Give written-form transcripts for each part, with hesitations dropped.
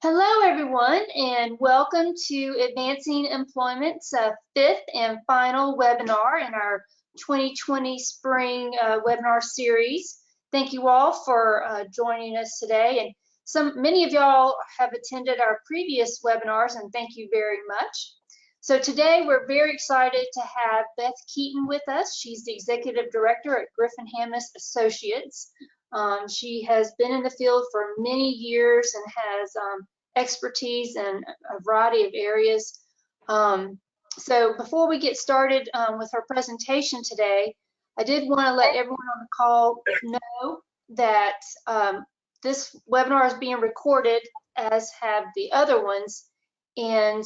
Hello, everyone, and welcome to Advancing Employment's fifth and final webinar in our 2020 spring webinar series. Thank you all for joining us today. And many of y'all have attended our previous webinars, and thank you very much. So today we're very excited to have Beth Keaton with us. She's the Executive Director at Griffin Hammis Associates. She has been in the field for many years and has expertise in a variety of areas. So before we get started with her presentation today, I did want to let everyone on the call know that this webinar is being recorded, as have the other ones. And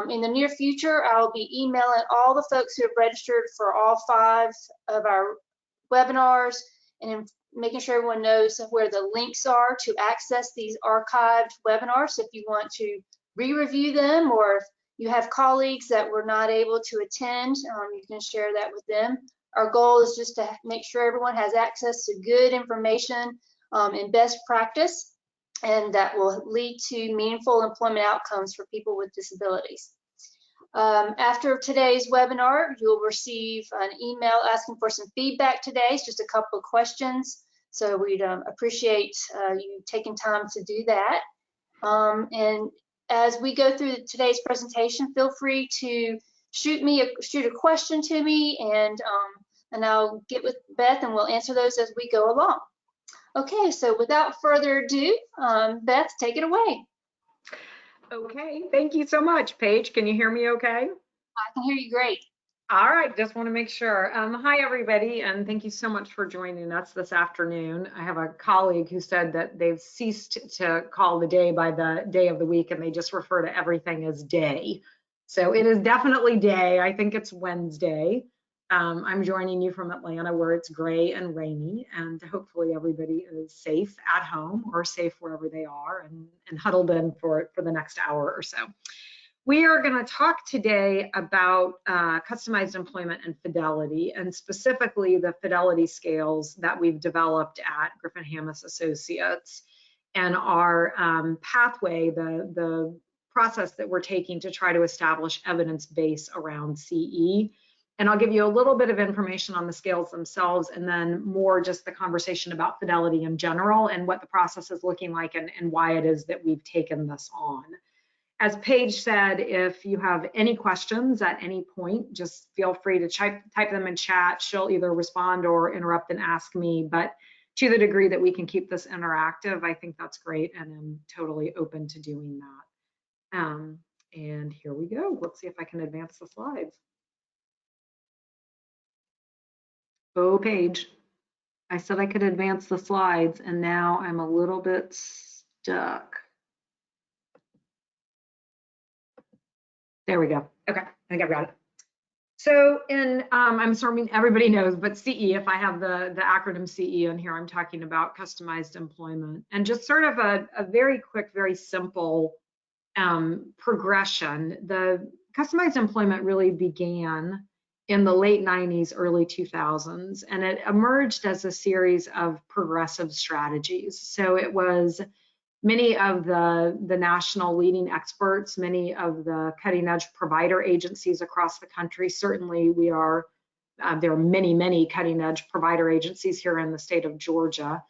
in the near future, I'll be emailing all the folks who have registered for all 5 of our webinars and making sure everyone knows where the links are to access these archived webinars. So if you want to re-review them, or if you have colleagues that were not able to attend, you can share that with them. Our goal is just to make sure everyone has access to good information and best practice, and that will lead to meaningful employment outcomes for people with disabilities. After today's webinar, you'll receive an email asking for some feedback today. It's just a couple of questions. So we'd appreciate you taking time to do that. And as we go through today's presentation, feel free to shoot a question to me, and I'll get with Beth and we'll answer those as we go along. Okay, so without further ado, Beth, take it away. Okay, thank you so much, Paige. Can you hear me okay? I can hear you great. All right, just want to make sure. Hi, everybody, and thank you so much for joining us this afternoon. I have a colleague who said that they've ceased to call the day by the day of the week, and they just refer to everything as day. So it is definitely day. I think it's Wednesday. I'm joining you from Atlanta, where it's gray and rainy, and hopefully everybody is safe at home or safe wherever they are and huddled in for the next hour or so. We are going to talk today about customized employment and Fidelity, and specifically the Fidelity scales that we've developed at Griffin Hammis Associates, and our pathway, the process that we're taking to try to establish evidence base around CE. And I'll give you a little bit of information on the scales themselves, and then more just the conversation about Fidelity in general and what the process is looking like and why it is that we've taken this on. As Paige said, if you have any questions at any point, just feel free to type them in chat. She'll either respond or interrupt and ask me, but to the degree that we can keep this interactive, I think that's great, and I'm totally open to doing that. And here we go. Let's see if I can advance the slides. Oh, Paige, I said I could advance the slides, and now I'm a little bit stuck. There we go. Okay, I think I've got it. So I'm assuming everybody knows, but CE, if I have the acronym CE in here, I'm talking about customized employment. And just sort of a very quick, very simple progression. The customized employment really began in the late 90s, early 2000s, and it emerged as a series of progressive strategies. So it was many of the national leading experts, many of the cutting edge provider agencies across the country. Certainly there are many, many cutting edge provider agencies here in the state of Georgia.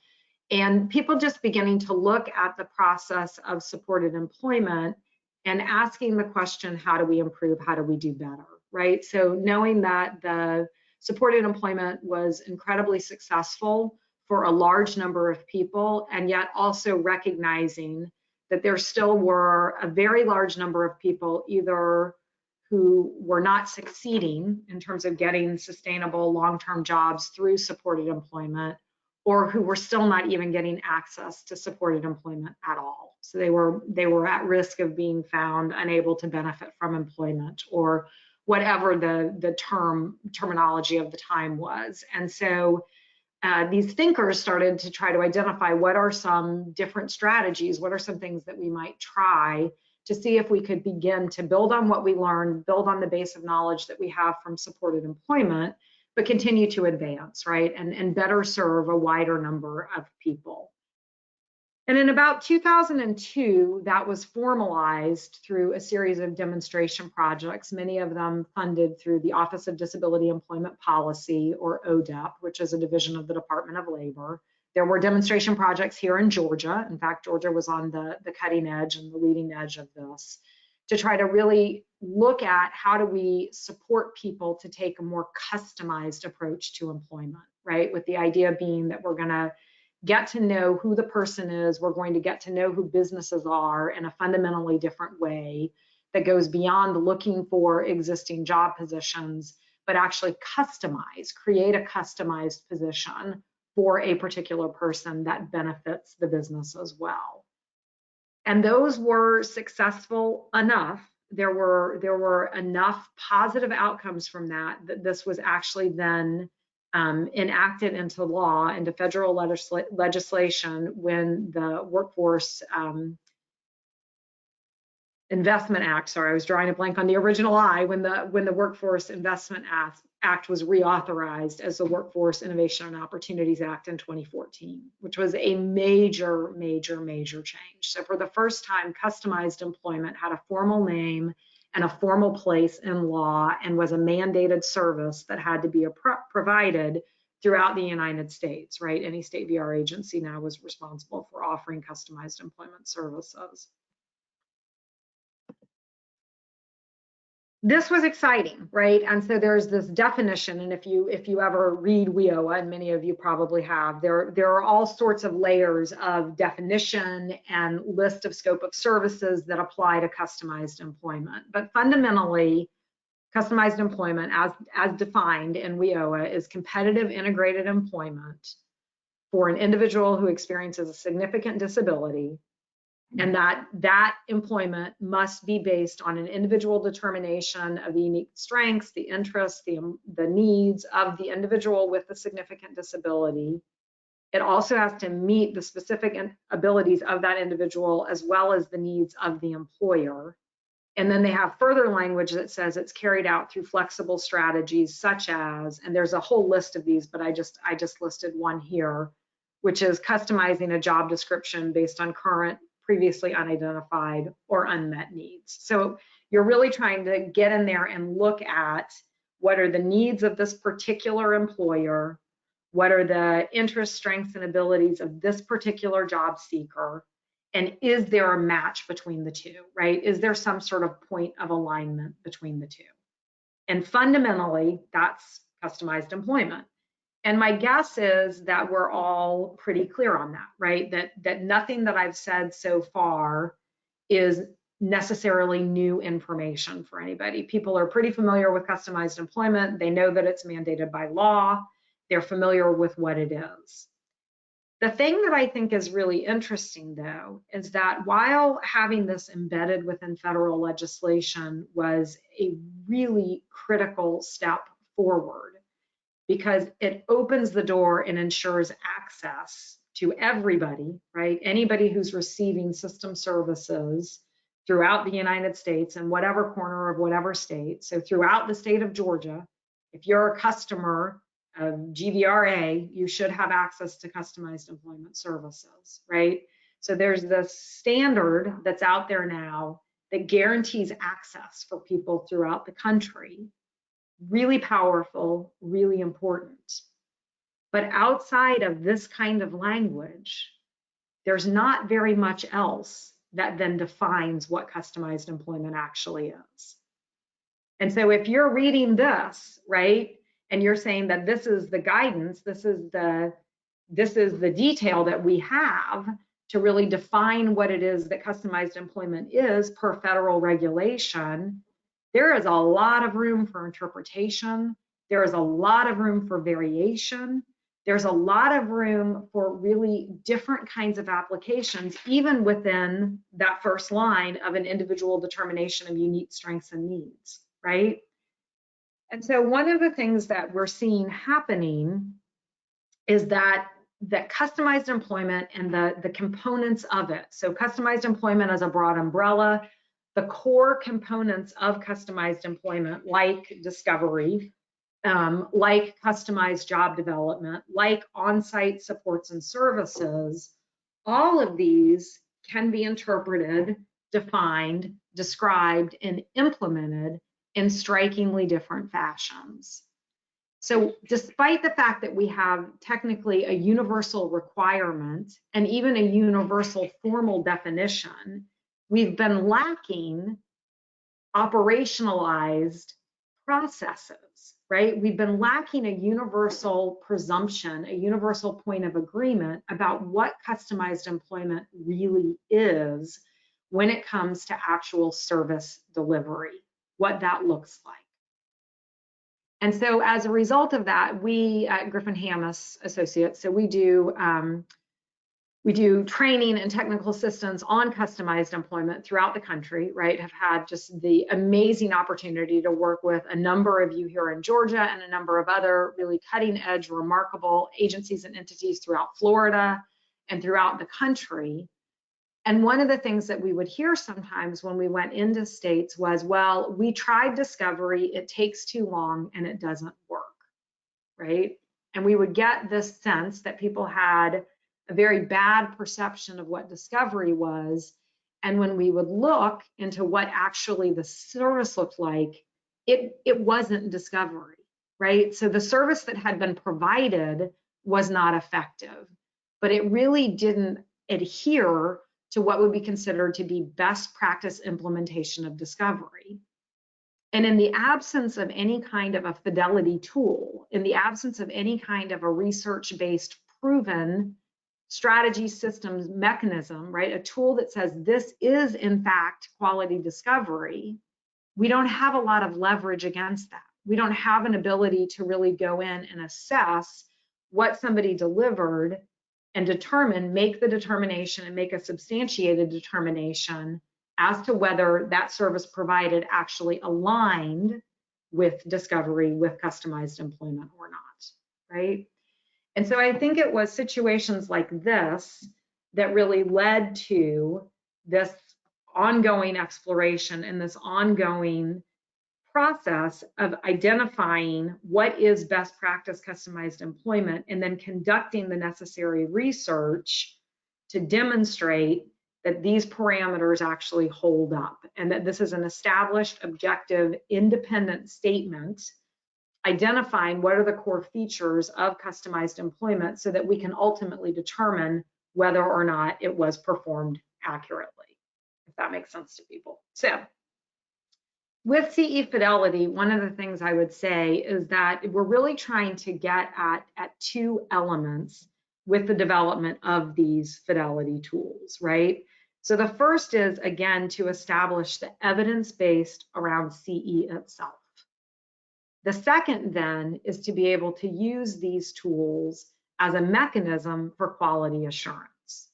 And people just beginning to look at the process of supported employment and asking the question, how do we improve? How do we do better? Right? So knowing that the supported employment was incredibly successful for a large number of people, and yet also recognizing that there still were a very large number of people either who were not succeeding in terms of getting sustainable long-term jobs through supported employment, or who were still not even getting access to supported employment at all. So they were at risk of being found unable to benefit from employment, or whatever the terminology of the time was. And so these thinkers started to try to identify what are some different strategies, what are some things that we might try to see if we could begin to build on what we learned, build on the base of knowledge that we have from supported employment, but continue to advance, right? And better serve a wider number of people. And in about 2002, that was formalized through a series of demonstration projects, many of them funded through the Office of Disability Employment Policy, or ODEP, which is a division of the Department of Labor. There were demonstration projects here in Georgia. In fact, Georgia was on the cutting edge and the leading edge of this, to try to really look at how do we support people to take a more customized approach to employment, right? With the idea being that we're going to get to know who the person is, we're going to get to know who businesses are in a fundamentally different way that goes beyond looking for existing job positions, but actually create a customized position for a particular person that benefits the business as well. And those were successful enough. There were enough positive outcomes from that this was actually then enacted into law, into federal legislation, when the Workforce Investment Act, sorry, I was drawing a blank on the original when the Workforce Investment Act was reauthorized as the Workforce Innovation and Opportunities Act in 2014, which was a major, major, major change. So for the first time, customized employment had a formal name and a formal place in law, and was a mandated service that had to be provided throughout the United States, right? Any state VR agency now was responsible for offering customized employment services. This was exciting, right? And so there's this definition, and if you ever read WIOA, and many of you probably have, there are all sorts of layers of definition and list of scope of services that apply to customized employment. But fundamentally, customized employment, as defined in WIOA, is competitive integrated employment for an individual who experiences a significant disability, and that employment must be based on an individual determination of the unique strengths, the interests, the needs of the individual with the significant disability. It also has to meet the specific abilities of that individual as well as the needs of the employer. And then they have further language that says it's carried out through flexible strategies such as, and there's a whole list of these, but I just listed one here, which is customizing a job description based on current, previously unidentified or unmet needs. So you're really trying to get in there and look at what are the needs of this particular employer, what are the interests, strengths, and abilities of this particular job seeker, and is there a match between the two, right? Is there some sort of point of alignment between the two? And fundamentally, that's customized employment. And my guess is that we're all pretty clear on that, right? That nothing that I've said so far is necessarily new information for anybody. People are pretty familiar with customized employment. They know that it's mandated by law. They're familiar with what it is. The thing that I think is really interesting, though, is that while having this embedded within federal legislation was a really critical step forward, because it opens the door and ensures access to everybody, right? Anybody who's receiving system services throughout the United States in whatever corner of whatever state. So throughout the state of Georgia, if you're a customer of GVRA, you should have access to customized employment services, right? So there's this standard that's out there now that guarantees access for people throughout the country. Really powerful, really important. But outside of this kind of language, there's not very much else that then defines what customized employment actually is. And so if you're reading this, right, and you're saying that this is the guidance, this is the detail that we have to really define what it is that customized employment is per federal regulation, there is a lot of room for interpretation. There is a lot of room for variation. There's a lot of room for really different kinds of applications, even within that first line of an individual determination of unique strengths and needs, right? And so one of the things that we're seeing happening is that customized employment and the components of it. So customized employment as a broad umbrella, the core components of customized employment, like discovery, like customized job development, like on-site supports and services, all of these can be interpreted, defined, described, and implemented in strikingly different fashions. So despite the fact that we have technically a universal requirement and even a universal formal definition, we've been lacking operationalized processes, right? We've been lacking a universal presumption, a universal point of agreement about what customized employment really is when it comes to actual service delivery, what that looks like. And so as a result of that, we at Griffin Hammis Associates, so we do training and technical assistance on customized employment throughout the country, right? Have had just the amazing opportunity to work with a number of you here in Georgia and a number of other really cutting edge, remarkable agencies and entities throughout Florida and throughout the country. And one of the things that we would hear sometimes when we went into states was, well, we tried discovery, it takes too long and it doesn't work, right? And we would get this sense that people had a very bad perception of what discovery was. And when we would look into what actually the service looked like, it wasn't discovery, right? So the service that had been provided was not effective, but it really didn't adhere to what would be considered to be best practice implementation of discovery. And in the absence of any kind of a Fidelity tool, in the absence of any kind of a research-based proven strategy systems mechanism, right, a tool that says this is in fact quality discovery, we don't have a lot of leverage against that. We don't have an ability to really go in and assess what somebody delivered and determine, make the determination and make a substantiated determination as to whether that service provided actually aligned with discovery, with customized employment or not, right? And so I think it was situations like this that really led to this ongoing exploration and this ongoing process of identifying what is best practice customized employment and then conducting the necessary research to demonstrate that these parameters actually hold up and that this is an established, objective, independent statement identifying what are the core features of customized employment so that we can ultimately determine whether or not it was performed accurately, if that makes sense to people. So with CE Fidelity, one of the things I would say is that we're really trying to get at two elements with the development of these Fidelity tools, right? So the first is, again, to establish the evidence-based around CE itself. The second then is to be able to use these tools as a mechanism for quality assurance.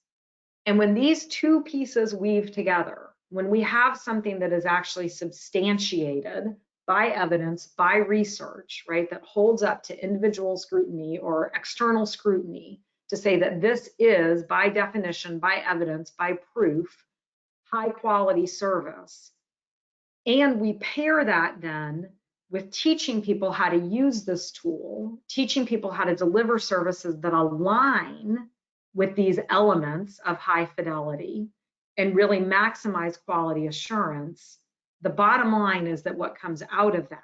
And when these two pieces weave together, when we have something that is actually substantiated by evidence, by research, right, that holds up to individual scrutiny or external scrutiny to say that this is, by definition, by evidence, by proof, high quality service, and we pair that then with teaching people how to use this tool, teaching people how to deliver services that align with these elements of high fidelity and really maximize quality assurance, the bottom line is that what comes out of that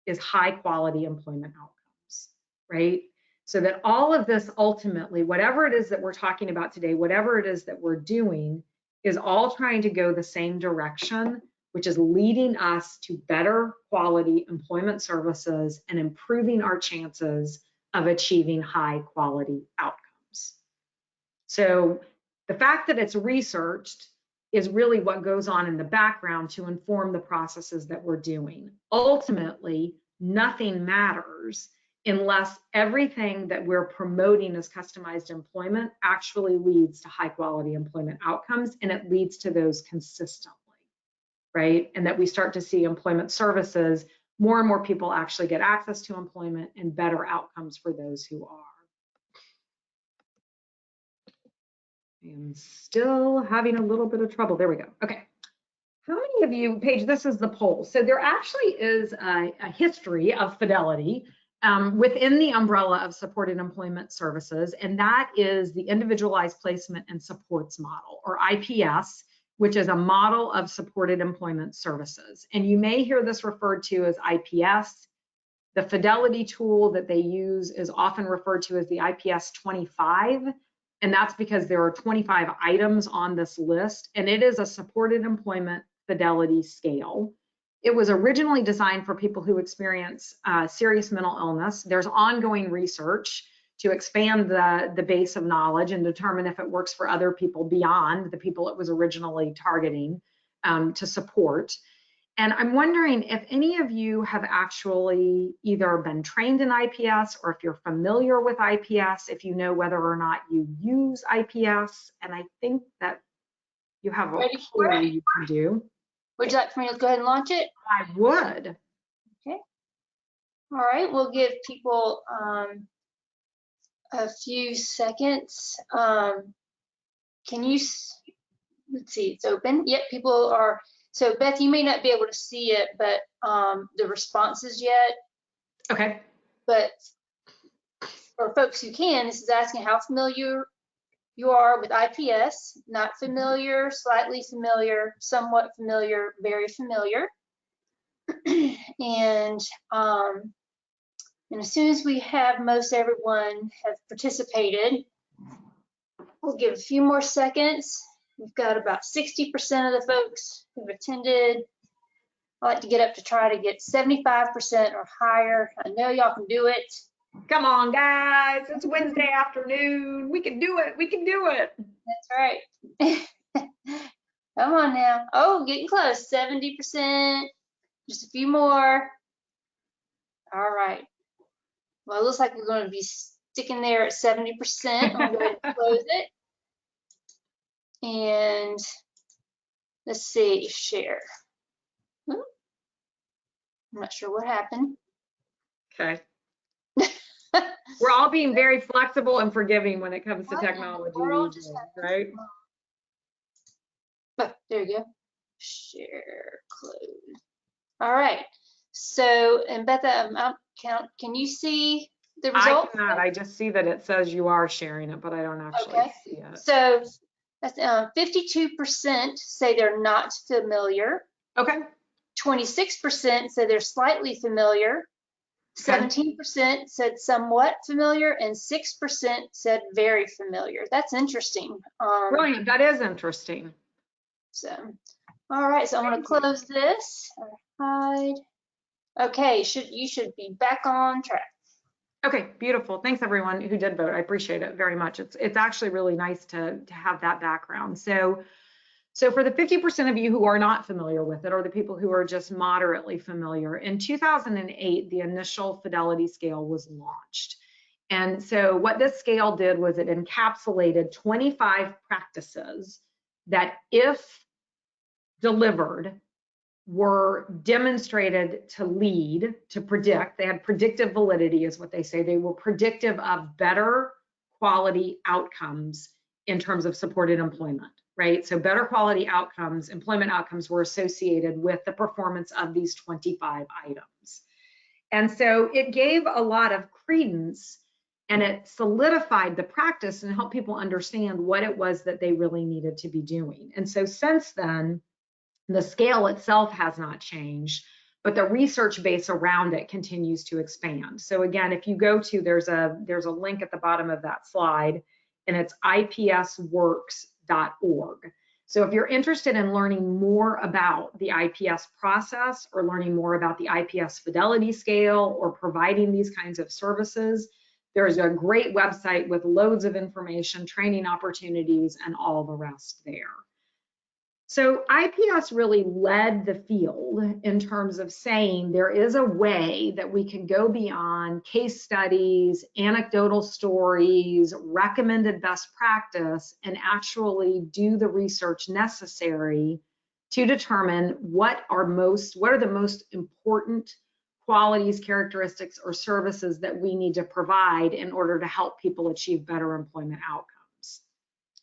is high quality employment outcomes, right? So that all of this ultimately, whatever it is that we're talking about today, whatever it is that we're doing, is all trying to go the same direction, which is leading us to better quality employment services and improving our chances of achieving high quality outcomes. So the fact that it's researched is really what goes on in the background to inform the processes that we're doing. Ultimately, nothing matters unless everything that we're promoting as customized employment actually leads to high quality employment outcomes, and it leads to those consistently, right? And that we start to see employment services, more and more people actually get access to employment and better outcomes for those who are. I am still having a little bit of trouble. There we go. Okay. How many of you, Paige, this is the poll. So there actually is a history of Fidelity within the umbrella of supported employment services, and that is the individualized placement and supports model, or IPS, which is a model of supported employment services. And you may hear this referred to as IPS. The Fidelity tool that they use is often referred to as the IPS 25, and that's because there are 25 items on this list, and it is a supported employment fidelity scale. It was originally designed for people who experience serious mental illness. There's ongoing research to expand the base of knowledge and determine if it works for other people beyond the people it was originally targeting to support. And I'm wondering if any of you have actually either been trained in IPS, or if you're familiar with IPS, if you know whether or not you use IPS. And I think that you have a poll you can do. Would you like for me to go ahead and launch it? I would. Okay. All right, we'll give people a few seconds. Can you, let's see, it's open. Yep, people are, so Beth, you may not be able to see it, but the responses yet. Okay. But for folks who can, this is asking how familiar you are with IPS, not familiar, slightly familiar, somewhat familiar, very familiar. And as soon as we have most everyone have participated, we'll give a few more seconds. We've got about 60% of the folks who've attended. I like to get up to try to get 75% or higher. I know y'all can do it. Come on, guys. It's Wednesday afternoon. We can do it. We can do it. That's right. Come on now. Oh, getting close. 70%. Just a few more. All right. Well, it looks like we're going to be sticking there at 70%. I'm going to go ahead and close it. And let's see, share. I'm not sure what happened. Okay. We're all being very flexible and forgiving when it comes to technology, right? Oh, there you go. Share, close. All right. So, and Beth, can you see the result? I cannot. I just see that it says you are sharing it, but I don't actually see it. So, 52% say they're not familiar. Okay. 26% say they're slightly familiar. 17% said somewhat familiar, and 6% said very familiar. That's interesting. Brilliant. That is interesting. So, all right. So I'm going to close this. Hide. Okay. You should be back on track. Okay. Beautiful. Thanks everyone who did vote. I appreciate it very much. It's actually really nice to have that background. So for the 50% of you who are not familiar with it, or the people who are just moderately familiar, in 2008, the initial Fidelity scale was launched. And so what this scale did was it encapsulated 25 practices that, if delivered, were demonstrated to lead, to predict. They had predictive validity, is what they say. They were predictive of better quality outcomes in terms of supported employment. Right? So better quality outcomes, employment outcomes, were associated with the performance of these 25 items. And so it gave a lot of credence, and it solidified the practice and helped people understand what it was that they really needed to be doing. And so since then, the scale itself has not changed, but the research base around it continues to expand. So again, if you go to, there's a link at the bottom of that slide, and it's ipsworks.org. So if you're interested in learning more about the IPS process, or learning more about the IPS Fidelity scale, or providing these kinds of services, there's a great website with loads of information, training opportunities, and all the rest there. So IPS really led the field in terms of saying there is a way that we can go beyond case studies, anecdotal stories, recommended best practice, and actually do the research necessary to determine what are the most important qualities, characteristics, or services that we need to provide in order to help people achieve better employment outcomes.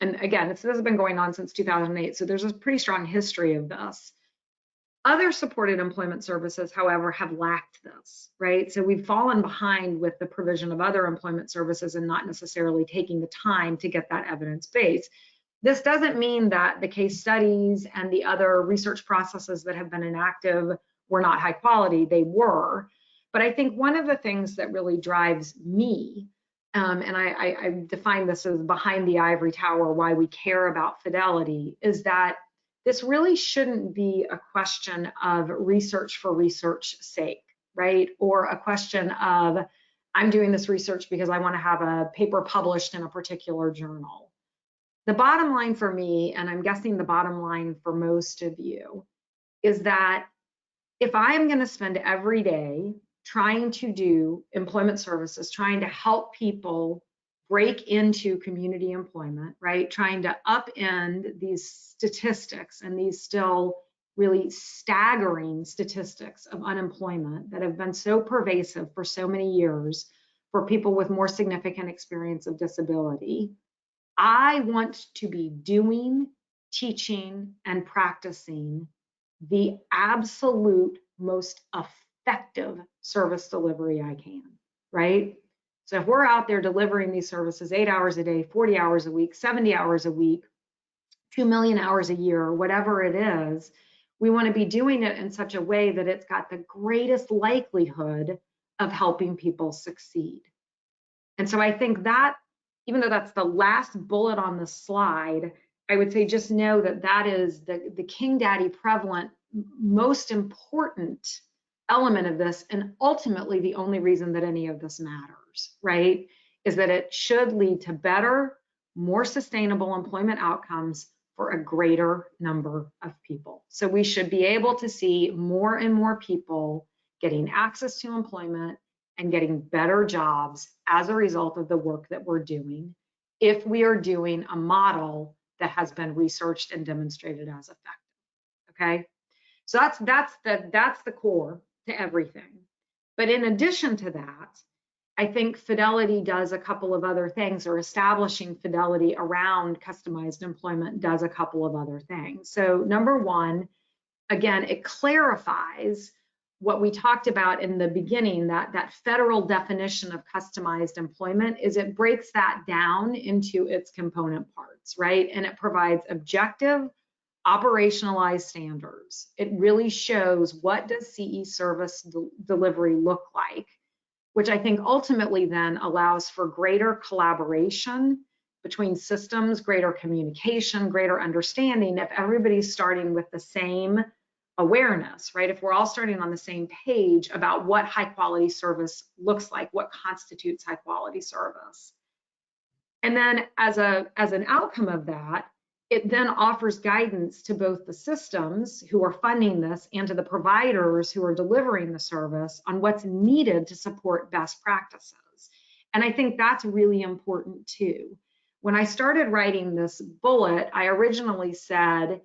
And again, this has been going on since 2008, so there's a pretty strong history of this. Other supported employment services, however, have lacked this, right? So we've fallen behind with the provision of other employment services and not necessarily taking the time to get that evidence base. This doesn't mean that the case studies and the other research processes that have been inactive were not high quality. They were. But I think one of the things that really drives me, and I define this as behind the ivory tower, why we care about Fidelity, is that this really shouldn't be a question of research for research's sake, right? Or a question of, I'm doing this research because I want to have a paper published in a particular journal. The bottom line for me, and I'm guessing the bottom line for most of you, is that if I'm going to spend every day trying to do employment services, trying to help people break into community employment, right? Trying to upend these statistics and these still really staggering statistics of unemployment that have been so pervasive for so many years for people with more significant experience of disability. I want to be doing, teaching, and practicing the absolute most effective service delivery I can, right? So if we're out there delivering these services 8 hours a day, 40 hours a week, 70 hours a week, 2 million hours a year, whatever it is, we want to be doing it in such a way that it's got the greatest likelihood of helping people succeed. And so I think that, even though that's the last bullet on the slide, I would say just know that that is the King Daddy prevalent, most important element of this, and ultimately the only reason that any of this matters, right? Is that it should lead to better, more sustainable employment outcomes for a greater number of people. So we should be able to see more and more people getting access to employment and getting better jobs as a result of the work that we're doing, if we are doing a model that has been researched and demonstrated as effective. Okay, so that's the core to everything. But in addition to that, I think Fidelity does a couple of other things, or establishing Fidelity around customized employment does a couple of other things. So number one, again, it clarifies what we talked about in the beginning, that federal definition of customized employment, is it breaks that down into its component parts, right? And it provides objective, operationalized standards. It really shows, what does CE service delivery look like, which I think ultimately then allows for greater collaboration between systems, greater communication, greater understanding, if everybody's starting with the same awareness, right? If we're all starting on the same page about what high quality service looks like, what constitutes high quality service. And then as an outcome of that, it then offers guidance to both the systems who are funding this and to the providers who are delivering the service on what's needed to support best practices. And I think that's really important too. When I started writing this bullet, I originally said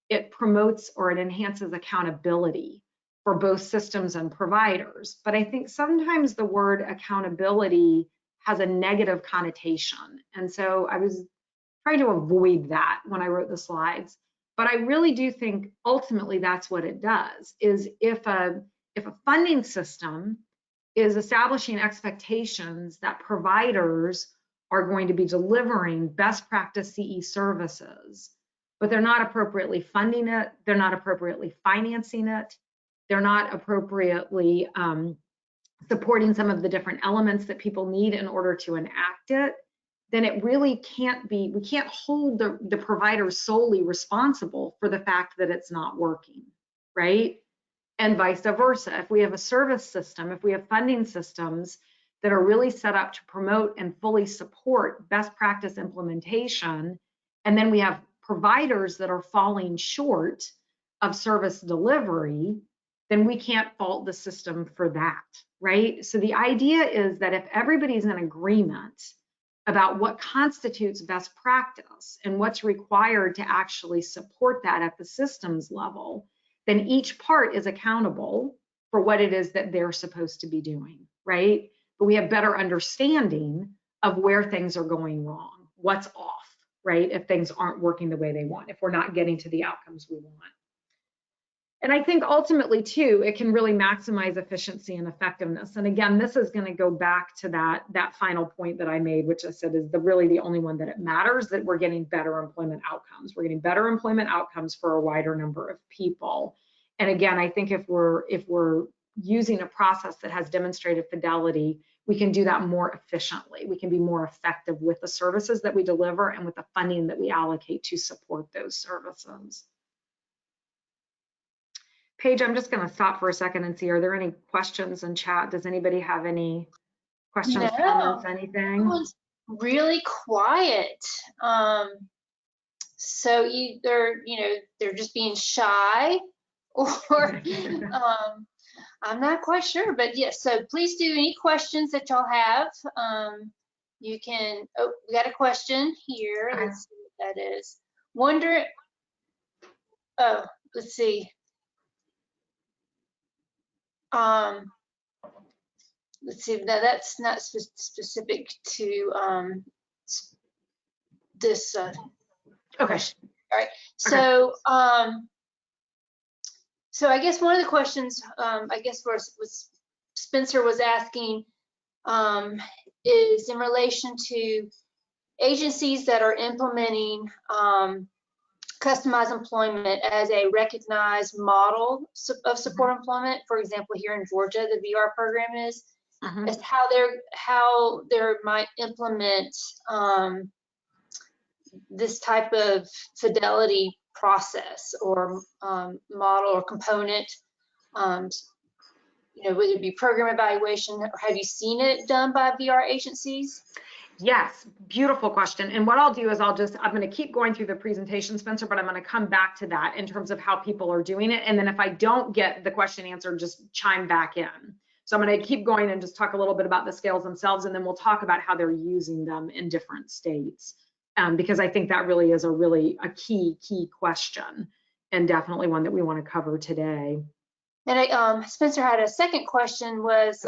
it promotes or it enhances accountability for both systems and providers. But I think sometimes the word accountability has a negative connotation. And so I was trying to avoid that when I wrote the slides. But I really do think ultimately that's what it does, is if a funding system is establishing expectations that providers are going to be delivering best practice CE services, but they're not appropriately funding it, they're not appropriately financing it, they're not appropriately supporting some of the different elements that people need in order to enact it, then it really can't be, we can't hold the providers solely responsible for the fact that it's not working, right? And vice versa. If we have a service system, if we have funding systems that are really set up to promote and fully support best practice implementation, and then we have providers that are falling short of service delivery, then we can't fault the system for that, right? So the idea is that if everybody's in agreement about what constitutes best practice and what's required to actually support that at the systems level, then each part is accountable for what it is that they're supposed to be doing, right? But we have better understanding of where things are going wrong, what's off, right? If things aren't working the way they want, if we're not getting to the outcomes we want. And I think ultimately too, it can really maximize efficiency and effectiveness. And again, this is going to go back to that final point that I made, which I said is really the only one that it matters, that we're getting better employment outcomes. We're getting better employment outcomes for a wider number of people. And again, I think if we're using a process that has demonstrated fidelity, we can do that more efficiently. We can be more effective with the services that we deliver and with the funding that we allocate to support those services. Paige, I'm just going to stop for a second and see, are there any questions in chat? Does anybody have any questions, comments, anything? Everyone's really quiet. So either, they're just being shy or I'm not quite sure, but yes, so please do any questions that y'all have. You can, we got a question here. Okay. Let's see what that is. Let's see. Let's see, now that's not specific to this Okay. question. All right, so so I guess one of the questions I guess was Spencer was asking is in relation to agencies that are implementing customized employment as a recognized model of support employment. For example, here in Georgia, the VR program is as how they might implement this type of fidelity process or model or component. Whether it be program evaluation, or have you seen it done by VR agencies? Yes, beautiful question. And what I'll do is I'm going to keep going through the presentation, Spencer, but I'm going to come back to that in terms of how people are doing it. And then if I don't get the question answered, just chime back in. So I'm going to keep going and just talk a little bit about the scales themselves, and then we'll talk about how they're using them in different states, because I think that really is a key question, and definitely one that we want to cover today. And Spencer had a second question was,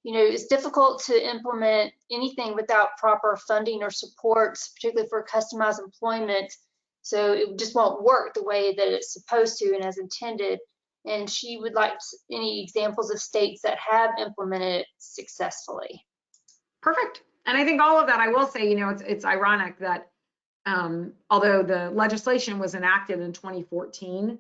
it's difficult to implement anything without proper funding or supports, particularly for customized employment. So it just won't work the way that it's supposed to and as intended. And she would like any examples of states that have implemented it successfully. Perfect. And I think all of that, I will say, it's ironic that although the legislation was enacted in 2014,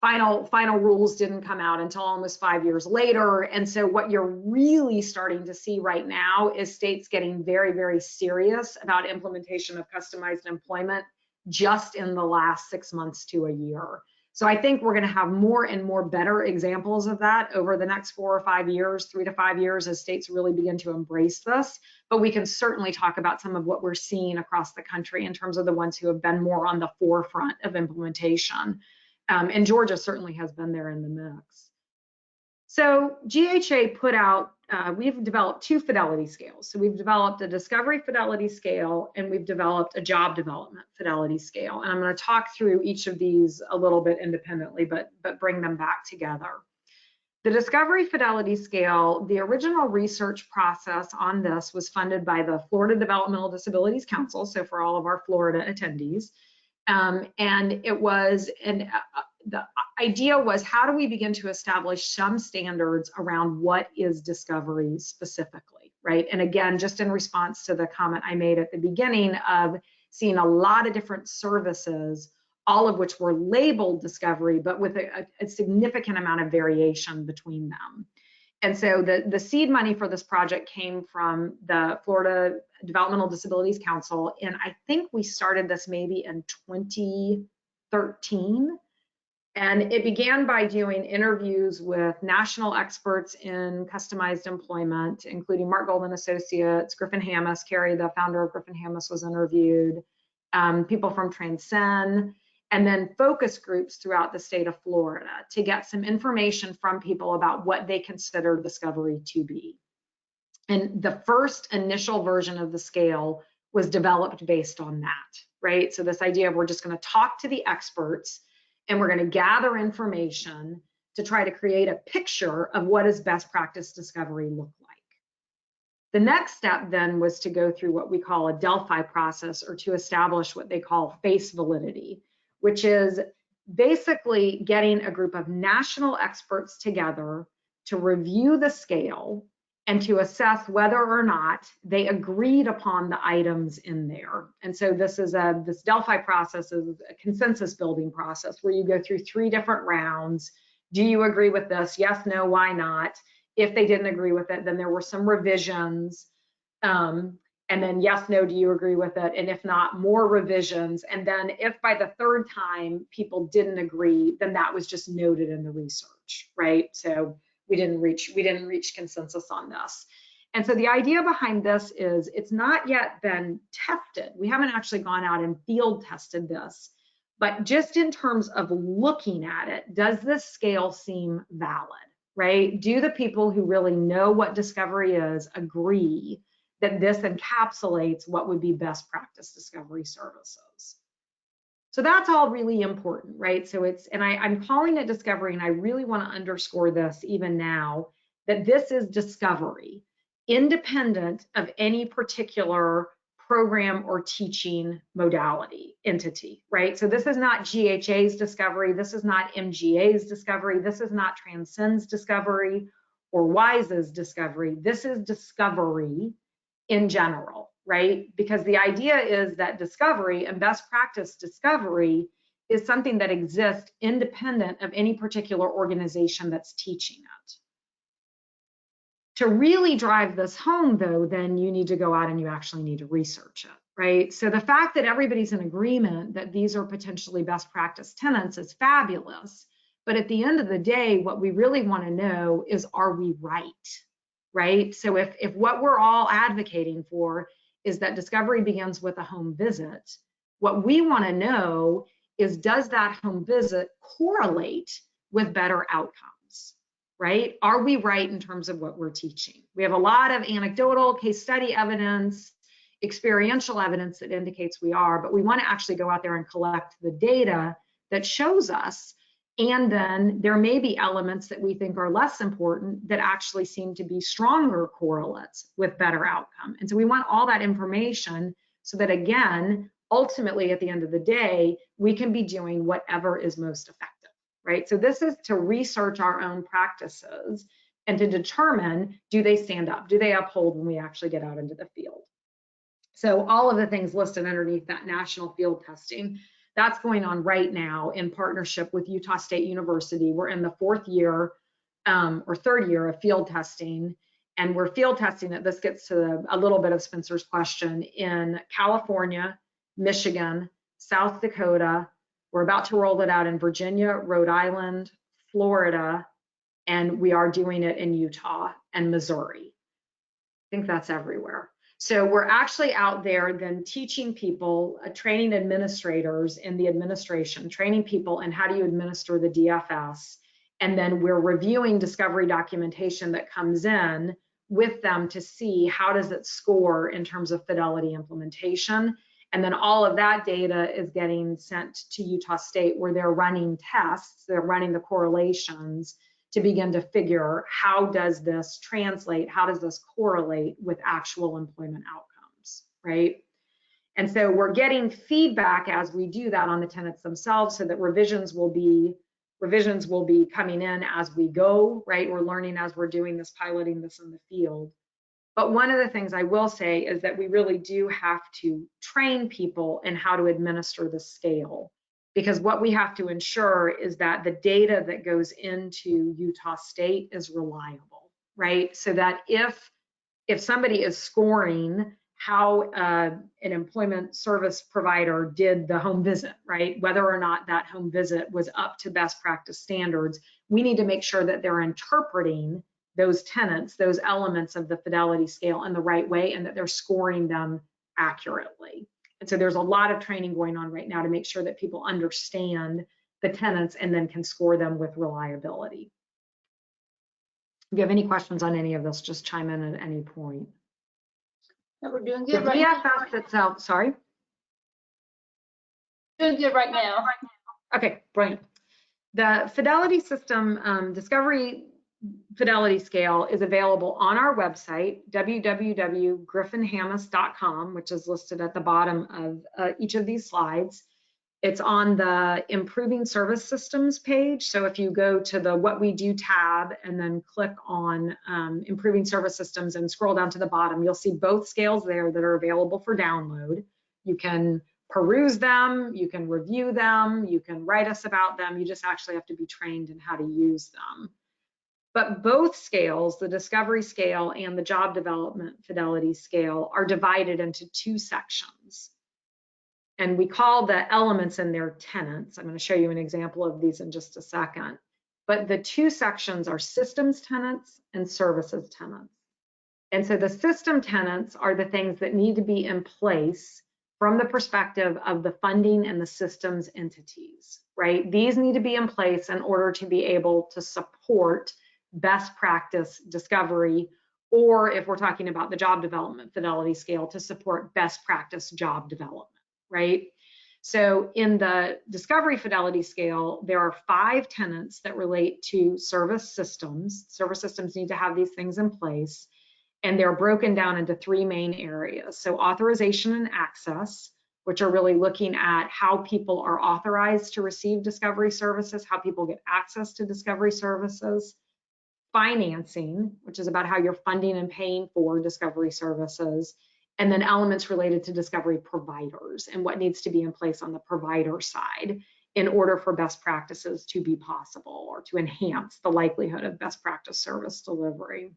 final rules didn't come out until almost 5 years later. And so what you're really starting to see right now is states getting very, very serious about implementation of customized employment just in the last 6 months to a year. So I think we're going to have more and more better examples of that over the next 4 or 5 years, 3 to 5 years, as states really begin to embrace this. But we can certainly talk about some of what we're seeing across the country in terms of the ones who have been more on the forefront of implementation. And Georgia certainly has been there in the mix. So GHA put out, we've developed 2 fidelity scales. So we've developed a discovery fidelity scale, and we've developed a job development fidelity scale. And I'm going to talk through each of these a little bit independently, but bring them back together. The discovery fidelity scale, the original research process on this was funded by the Florida Developmental Disabilities Council, so for all of our Florida attendees. And it was, the idea was, how do we begin to establish some standards around what is discovery specifically, right? And again, just in response to the comment I made at the beginning of seeing a lot of different services, all of which were labeled discovery, but with a significant amount of variation between them. And so the seed money for this project came from the Florida Developmental Disabilities Council, and I think we started this maybe in 2013. And it began by doing interviews with national experts in customized employment, including Mark Goldman Associates, Griffin Hammes. Carrie, the founder of Griffin Hammes, was interviewed, people from Transcend, and then focus groups throughout the state of Florida to get some information from people about what they consider discovery to be. And the first initial version of the scale was developed based on that, right? So this idea of we're just going to talk to the experts and we're going to gather information to try to create a picture of what does best practice discovery look like. The next step then was to go through what we call a Delphi process, or to establish what they call face validity, which is basically getting a group of national experts together to review the scale and to assess whether or not they agreed upon the items in there. And so this Delphi process is a consensus building process where you go through 3 different rounds. Do you agree with this? Yes, no, why not? If they didn't agree with it, then there were some revisions. And then yes, no, do you agree with it? And if not, more revisions. And then if by the 3rd time people didn't agree, then that was just noted in the research, right? So we didn't reach consensus on this. And so the idea behind this is it's not yet been tested. We haven't actually gone out and field tested this, but just in terms of looking at it, does this scale seem valid, right? Do the people who really know what discovery is agree that this encapsulates what would be best practice discovery services? So that's all really important, right? So I'm calling it discovery, and I really want to underscore this even now, that this is discovery, independent of any particular program or teaching modality entity, right? So this is not GHA's discovery, this is not MGA's discovery, this is not Transcend's discovery or WISE's discovery. This is discovery in general, right? Because the idea is that discovery and best practice discovery is something that exists independent of any particular organization that's teaching it. To really drive this home, though, then you need to go out and you actually need to research it, right? So the fact that everybody's in agreement that these are potentially best practice tenants is fabulous. But at the end of the day, what we really want to know is, are we right? Right? So if what we're all advocating for is that discovery begins with a home visit, what we want to know is, does that home visit correlate with better outcomes, right? Are we right in terms of what we're teaching? We have a lot of anecdotal case study evidence, experiential evidence that indicates we are, but we want to actually go out there and collect the data that shows us. And then there may be elements that we think are less important that actually seem to be stronger correlates with better outcome. And so we want all that information so that, again, ultimately at the end of the day, we can be doing whatever is most effective, right? So this is to research our own practices and to determine, do they stand up? Do they uphold when we actually get out into the field? So all of the things listed underneath that national field testing, that's going on right now in partnership with Utah State University. We're in the 4th year or 3rd year of field testing, and we're field testing it. This gets to a little bit of Spencer's question in California, Michigan, South Dakota. We're about to roll it out in Virginia, Rhode Island, Florida, and we are doing it in Utah and Missouri. I think that's everywhere. So we're actually out there then teaching people, training administrators in the administration, training people in how do you administer the DFS. And then we're reviewing discovery documentation that comes in with them to see how does it score in terms of Fidelity implementation. And then all of that data is getting sent to Utah State, where they're running tests, they're running the correlations to begin to figure, how does this translate? How does this correlate with actual employment outcomes, right? And so we're getting feedback as we do that on the tenants themselves, so that revisions will be coming in as we go, right? We're learning as we're doing this, piloting this in the field. But one of the things I will say is that we really do have to train people in how to administer the scale, because what we have to ensure is that the data that goes into Utah State is reliable, right? So that if somebody is scoring how an employment service provider did the home visit, right, whether or not that home visit was up to best practice standards, we need to make sure that they're interpreting those tenants, those elements of the Fidelity scale in the right way, and that they're scoring them accurately. And so there's a lot of training going on right now to make sure that people understand the tenants and then can score them with reliability. If you have any questions on any of this, just chime in at any point. No, we're doing good the right now. DFS itself, sorry? Doing good right now. Okay, brilliant. The Fidelity system discovery Fidelity scale is available on our website, www.griffinhammis.com, which is listed at the bottom of each of these slides. It's on the Improving Service Systems page. So if you go to the What We Do tab and then click on Improving Service Systems and scroll down to the bottom, you'll see both scales there that are available for download. You can peruse them, you can review them, you can write us about them. You just actually have to be trained in how to use them. But both scales, the discovery scale and the job development fidelity scale, are divided into two sections. And we call the elements in there tenants. I'm going to show you an example of these in just a second. But the two sections are systems tenants and services tenants. And so the system tenants are the things that need to be in place from the perspective of the funding and the systems entities, right? These need to be in place in order to be able to support best practice discovery, or if we're talking about the job development fidelity scale, to support best practice job development, right? So in the discovery fidelity scale, there are 5 tenets that relate to service systems. Service systems need to have these things in place, and they're broken down into 3 main areas. So authorization and access, which are really looking at how people are authorized to receive discovery services, how people get access to discovery services. Financing, which is about how you're funding and paying for discovery services, and then elements related to discovery providers and what needs to be in place on the provider side in order for best practices to be possible or to enhance the likelihood of best practice service delivery.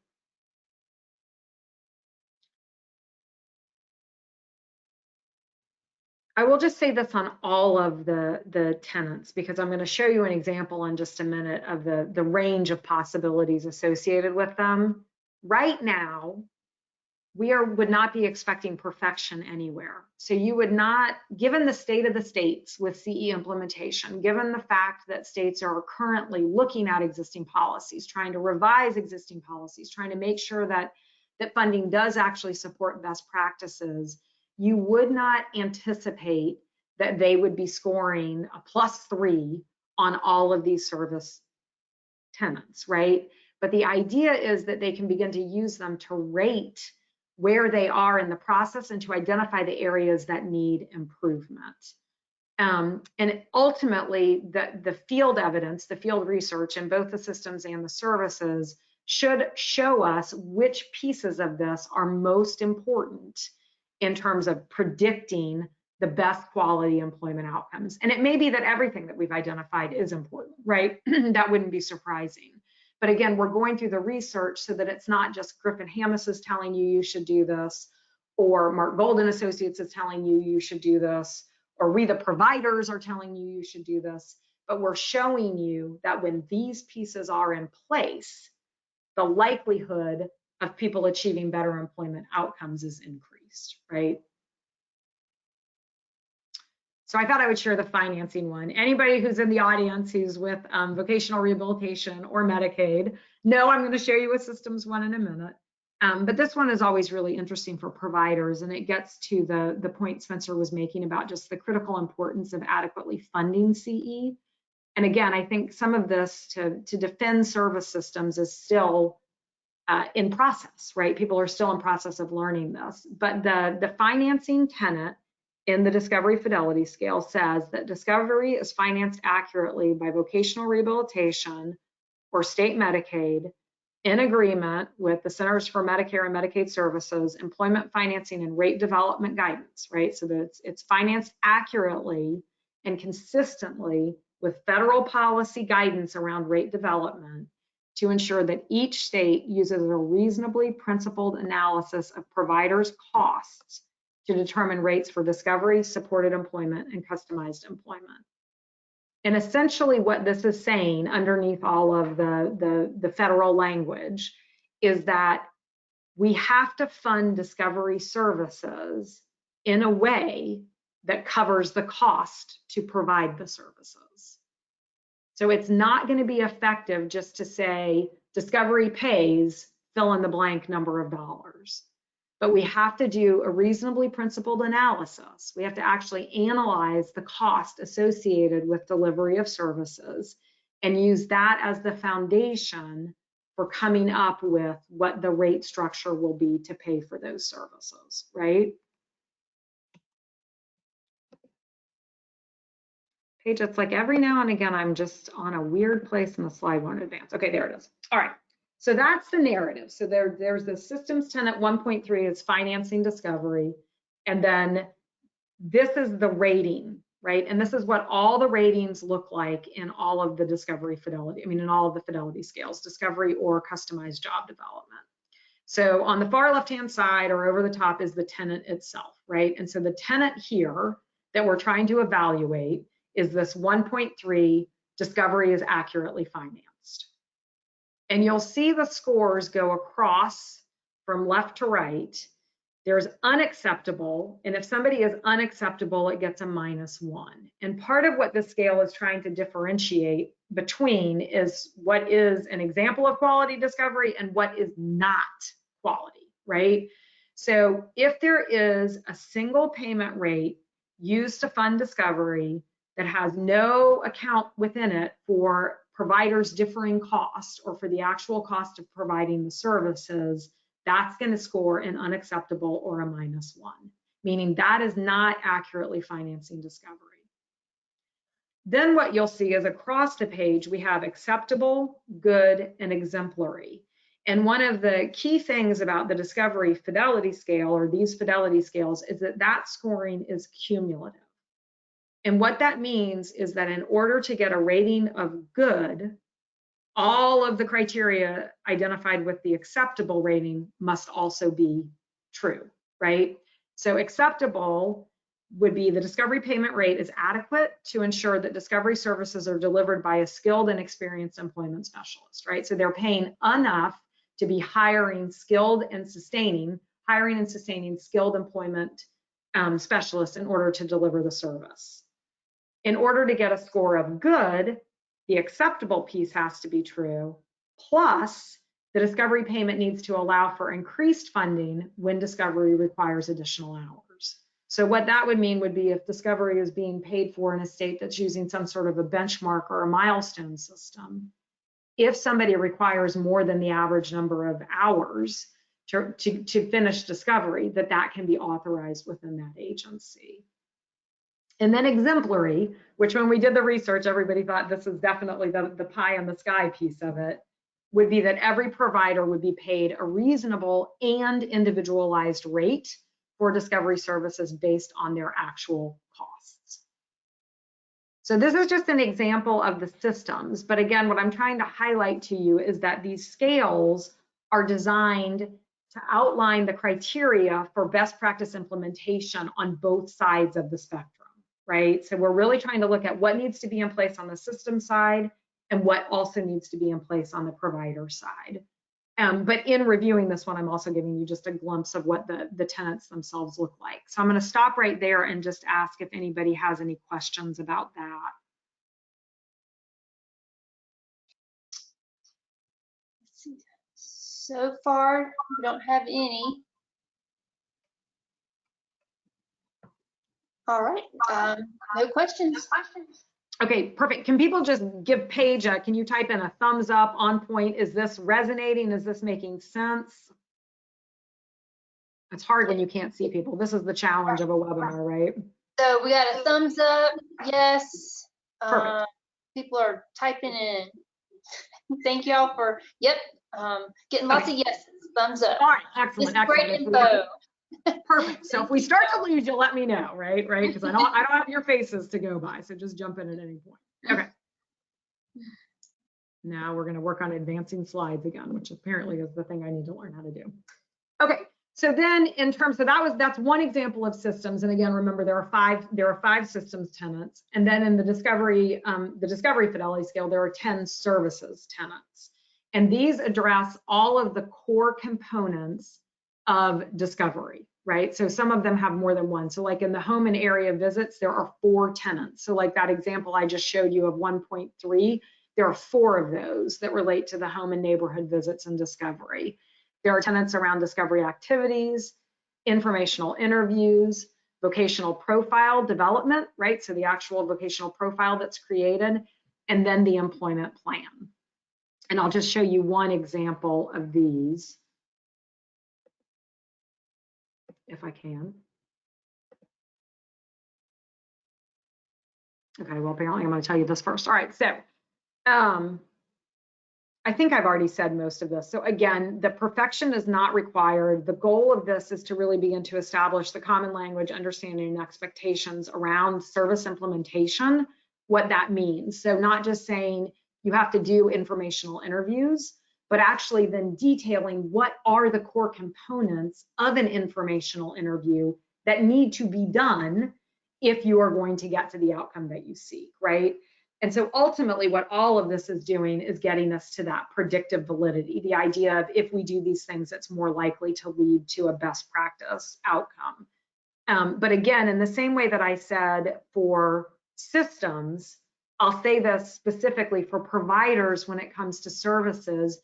I will just say this on all of the tenants, because I'm going to show you an example in just a minute of the range of possibilities associated with them. Right now, we would not be expecting perfection anywhere. So you would not, given the state of the states with CE implementation, given the fact that states are currently looking at existing policies, trying to revise existing policies, trying to make sure that funding does actually support best practices, you would not anticipate that they would be scoring a +3 on all of these service tenants, right? But the idea is that they can begin to use them to rate where they are in the process and to identify the areas that need improvement. And ultimately, the field evidence, the field research in both the systems and the services should show us which pieces of this are most important in terms of predicting the best quality employment outcomes. And it may be that everything that we've identified is important, right? That wouldn't be surprising. But again, we're going through the research so that it's not just Griffin Hammis is telling you you should do this, or Mark Golden Associates is telling you you should do this, or we the providers are telling you you should do this, but we're showing you that when these pieces are in place, the likelihood of people achieving better employment outcomes is increased, right? So I thought I would share the financing one. Anybody who's in the audience who's with vocational rehabilitation or Medicaid, know I'm going to share you a systems one in a minute. But this one is always really interesting for providers, and it gets to the point Spencer was making about just the critical importance of adequately funding CE. And again, I think some of this to defend service systems is still in process, right? People are still in process of learning this. But the financing tenet in the discovery fidelity scale says that discovery is financed accurately by vocational rehabilitation or state Medicaid in agreement with the Centers for Medicare and Medicaid Services, employment financing and rate development guidance, right? So that it's financed accurately and consistently with federal policy guidance around rate development to ensure that each state uses a reasonably principled analysis of providers' costs to determine rates for discovery, supported employment, and customized employment. And essentially what this is saying underneath all of the federal language is that we have to fund discovery services in a way that covers the cost to provide the services. So it's not going to be effective just to say discovery pays fill in the blank number of dollars. But we have to do a reasonably principled analysis. We have to actually analyze the cost associated with delivery of services and use that as the foundation for coming up with what the rate structure will be to pay for those services, right? Paige, it's like every now and again, I'm just on a weird place in the slide won't advance. Okay, there it is. All right. So that's the narrative. So there's the systems tenant 1.3 is financing discovery. And then this is the rating, right? And this is what all the ratings look like in all of the discovery fidelity, in all of the fidelity scales, discovery or customized job development. So on the far left-hand side or over the top is the tenant itself, right? And so the tenant here that we're trying to evaluate is this 1.3 discovery is accurately financed. And you'll see the scores go across from left to right. There's unacceptable, and if somebody is unacceptable, it gets a -1. And part of what the scale is trying to differentiate between is what is an example of quality discovery and what is not quality, right? So if there is a single payment rate used to fund discovery that has no account within it for providers' differing costs or for the actual cost of providing the services, that's going to score an unacceptable or a -1, meaning that is not accurately financing discovery. Then what you'll see is across the page, we have acceptable, good, and exemplary. And one of the key things about the discovery fidelity scale or these fidelity scales is that that scoring is cumulative. And what that means is that in order to get a rating of good, all of the criteria identified with the acceptable rating must also be true, right? So acceptable would be the discovery payment rate is adequate to ensure that discovery services are delivered by a skilled and experienced employment specialist, right? So they're paying enough to be hiring and sustaining skilled employment specialists in order to deliver the service. In order to get a score of good, the acceptable piece has to be true, plus the discovery payment needs to allow for increased funding when discovery requires additional hours. So what that would mean would be if discovery is being paid for in a state that's using some sort of a benchmark or a milestone system, if somebody requires more than the average number of hours to finish discovery, that can be authorized within that agency. And then exemplary, which when we did the research, everybody thought this is definitely the pie in the sky piece of it, would be that every provider would be paid a reasonable and individualized rate for discovery services based on their actual costs. So this is just an example of the systems. But again, what I'm trying to highlight to you is that these scales are designed to outline the criteria for best practice implementation on both sides of the spectrum, right? So we're really trying to look at what needs to be in place on the system side and what also needs to be in place on the provider side. But in reviewing this one, I'm also giving you just a glimpse of what the tenants themselves look like. So I'm going to stop right there and just ask if anybody has any questions about that. So far, we don't have any. All right, no questions. Okay, perfect. Can people just give Paige can you type in a thumbs up, on point? Is this resonating? Is this making sense? It's hard when you can't see people. This is the challenge of a webinar, right? So we got a thumbs up, yes. Perfect. People are typing in. Thank y'all for, yep, getting lots of yeses, thumbs up. All right, excellent, Great info. Perfect. So if we start to lose, you'll let me know, right? Because I don't have your faces to go by, so just jump in at any point. Okay. Now we're going to work on advancing slides again, which apparently is the thing I need to learn how to do. Okay. So then in terms of that's one example of systems. And again, remember there are five systems tenants. And then in the discovery fidelity scale, there are 10 services tenants. And these address all of the core components of discovery, right? So some of them have more than one. So like in the home and area visits, there are 4 tenants. So like that example I just showed you of 1.3, there are 4 of those that relate to the home and neighborhood visits and discovery. There are tenants around discovery activities, informational interviews, vocational profile development, right? So the actual vocational profile that's created, and then the employment plan. And I'll just show you one example of these, if I can. Okay, well, apparently I'm going to tell you this first. All right, so I think I've already said most of this. So again, the perfection is not required. The goal of this is to really begin to establish the common language, understanding, and expectations around service implementation, what that means. So not just saying you have to do informational interviews, but actually then detailing what are the core components of an informational interview that need to be done if you are going to get to the outcome that you seek, right? And so ultimately what all of this is doing is getting us to that predictive validity, the idea of if we do these things, it's more likely to lead to a best practice outcome. But again, in the same way that I said for systems, I'll say this specifically for providers when it comes to services,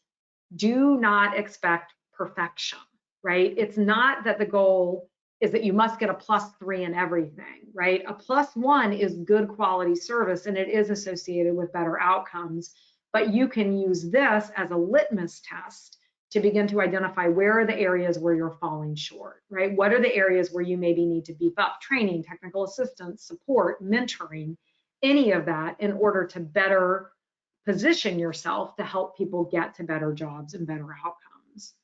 do not expect perfection, right? It's not that the goal is that you must get a +3 in everything, right? A +1 is good quality service and it is associated with better outcomes, but you can use this as a litmus test to begin to identify where are the areas where you're falling short, right? What are the areas where you maybe need to beef up training, technical assistance, support, mentoring, any of that in order to better position yourself to help people get to better jobs and better outcomes.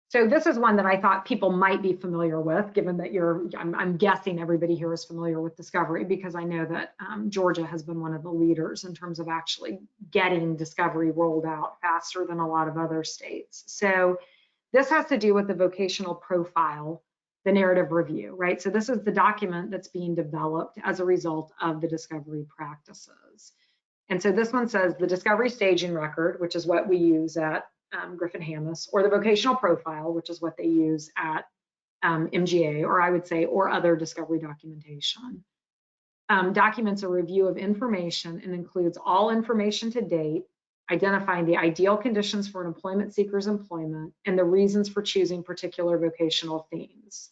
So this is one that I thought people might be familiar with, given that I'm guessing everybody here is familiar with Discovery, because I know that Georgia has been one of the leaders in terms of actually getting Discovery rolled out faster than a lot of other states. So this has to do with the vocational profile, the narrative review, right? So this is the document that's being developed as a result of the Discovery practices. And so this one says the Discovery staging record, which is what we use at Griffin Hammis, or the vocational profile, which is what they use at MGA, or I would say, or other Discovery documentation. Documents a review of information and includes all information to date, identifying the ideal conditions for an employment seeker's employment and the reasons for choosing particular vocational themes.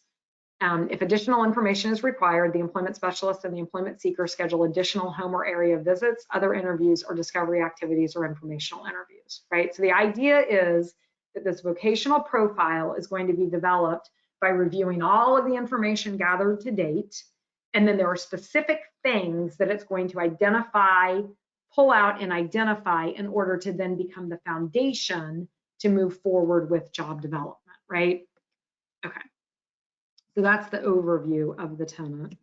If additional information is required, the employment specialist and the employment seeker schedule additional home or area visits, other interviews, or discovery activities or informational interviews, right? So the idea is that this vocational profile is going to be developed by reviewing all of the information gathered to date, and then there are specific things that it's going to identify, pull out, and identify in order to then become the foundation to move forward with job development, right? Okay. So that's the overview of the tenant.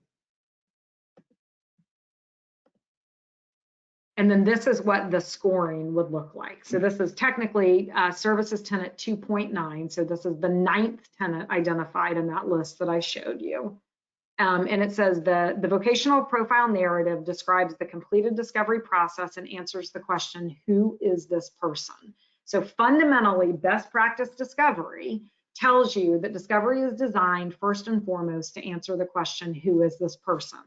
And then this is what the scoring would look like. So this is technically services tenant 2.9. So this is the 9th tenant identified in that list that I showed you. And it says the vocational profile narrative describes the completed discovery process and answers the question, who is this person? So fundamentally, best practice discovery tells you that discovery is designed first and foremost to answer the question, who is this person?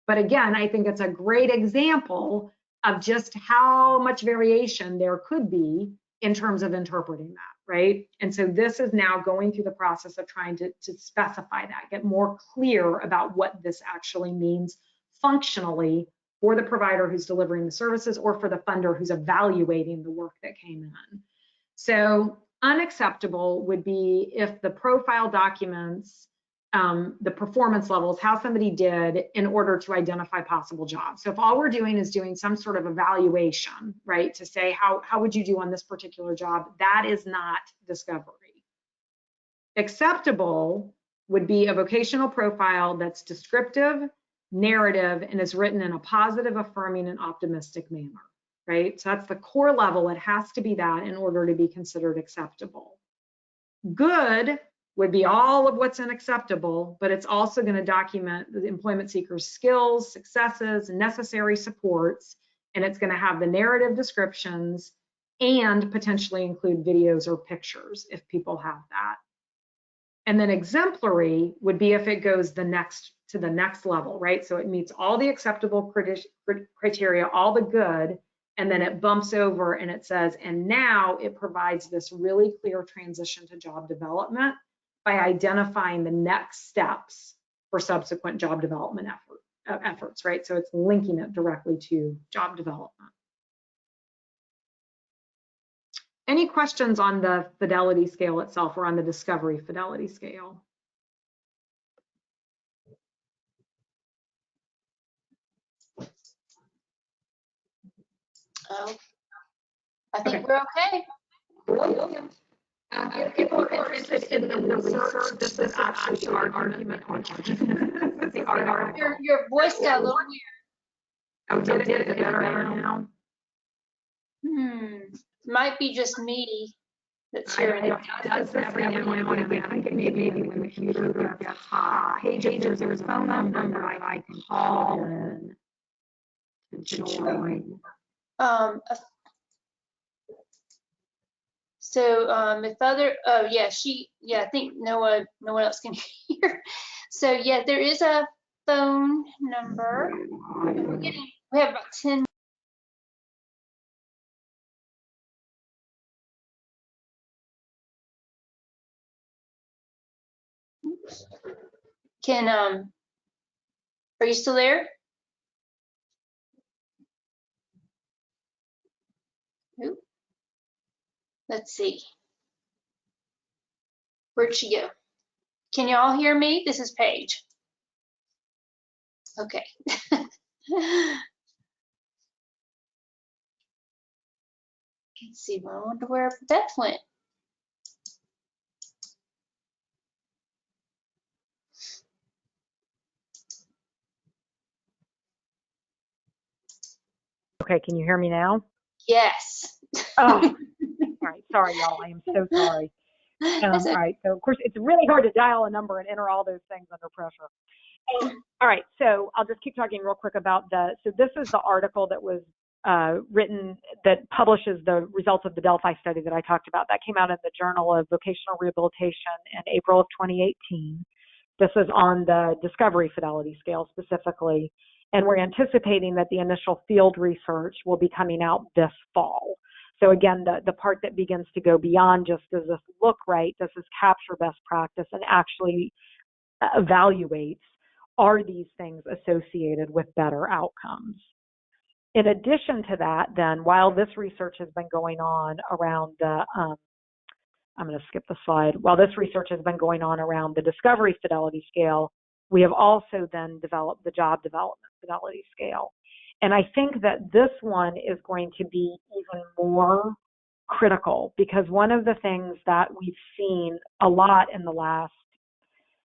But again, I think it's a great example of just how much variation there could be in terms of interpreting that, right? And so this is now going through the process of trying to specify that, get more clear about what this actually means functionally for the provider who's delivering the services or for the funder who's evaluating the work that came in. So unacceptable would be if the profile documents the performance levels, how somebody did in order to identify possible jobs. So if all we're doing is doing some sort of evaluation, right, to say how would you do on this particular job, that is not discovery. Acceptable would be a vocational profile that's descriptive, narrative, and is written in a positive, affirming, and optimistic manner, right? So that's the core level. It has to be that in order to be considered acceptable. Good would be all of what's unacceptable, but it's also going to document the employment seeker's skills, successes, necessary supports, and it's going to have the narrative descriptions and potentially include videos or pictures if people have that. And then exemplary would be if it goes to the next level, right? So it meets all the acceptable criteria, all the good, and then it bumps over and it says, and now it provides this really clear transition to job development by identifying the next steps for subsequent job development efforts, right? So it's linking it directly to job development. Any questions on the fidelity scale itself or on the discovery fidelity scale? Oh, I think Okay. we're okay. Brilliant. If people are interested in the research, this is actually the argument on the article. Your voice got a little Oh, did it get better now? weird. Might be just me that's hearing it. It does this every now and then. I think maybe when the computer gets hot. Pages, there's a phone number I can call and join. So if other, oh yeah, I think no one else can hear. So yeah, there is a phone number. We have about 10. Are you still there? Oop. Let's see. Where'd she go? Can you all hear me? This is Paige. Okay. Let's see. I wonder where Beth went. Okay, can you hear me now? Yes. Oh, all right. Sorry, y'all. I am so sorry. All right. So, of course, it's really hard to dial a number and enter all those things under pressure. All right. So I'll just keep talking real quick about so this is the article that was written that publishes the results of the Delphi study that I talked about. That came out in the Journal of Vocational Rehabilitation in April of 2018. This is on the Discovery Fidelity Scale specifically. And we're anticipating that the initial field research will be coming out this fall. So again, the part that begins to go beyond just does this look right, does this capture best practice, and actually evaluates, are these things associated with better outcomes? In addition to that, then, while this research has been going on around the, I'm going to skip the slide, while this research has been going on around the Discovery Fidelity Scale, we have also then developed the Job Development Fidelity Scale. And I think that this one is going to be even more critical, because one of the things that we've seen a lot in the last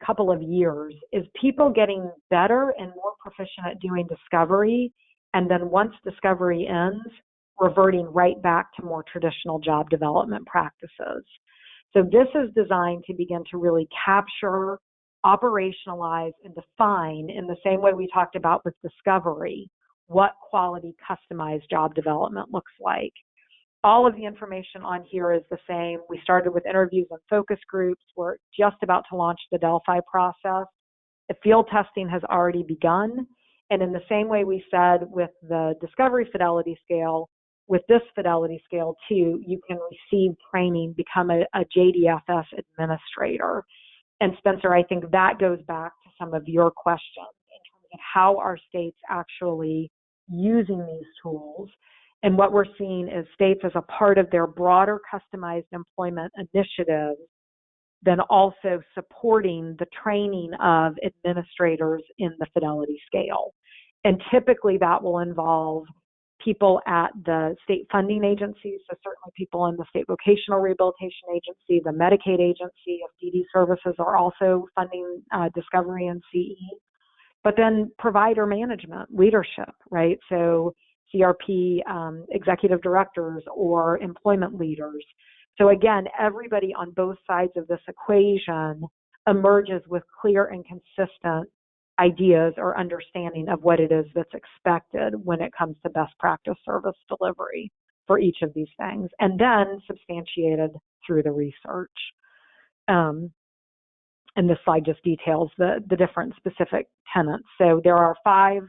couple of years is people getting better and more proficient at doing discovery, and then once discovery ends, reverting right back to more traditional job development practices. So this is designed to begin to really capture, operationalize, and define, in the same way we talked about with discovery, what quality customized job development looks like. All of the information on here is the same. We started with interviews and focus groups. We're just about to launch the Delphi process. The field testing has already begun. And in the same way we said with the Discovery Fidelity Scale, with this Fidelity Scale too, you can receive training, become a JDFS administrator. And Spencer, I think that goes back to some of your questions in terms of how are states actually using these tools. And what we're seeing is states, as a part of their broader customized employment initiative, then also supporting the training of administrators in the Fidelity Scale. And typically that will involve people at the state funding agencies, so certainly people in the State Vocational Rehabilitation Agency, the Medicaid Agency of DD Services are also funding Discovery and CE, but then provider management, leadership, right? So CRP executive directors or employment leaders. So again, everybody on both sides of this equation emerges with clear and consistent ideas or understanding of what it is that's expected when it comes to best practice service delivery for each of these things, and then substantiated through the research. And this slide just details the different specific tenets. So there are 5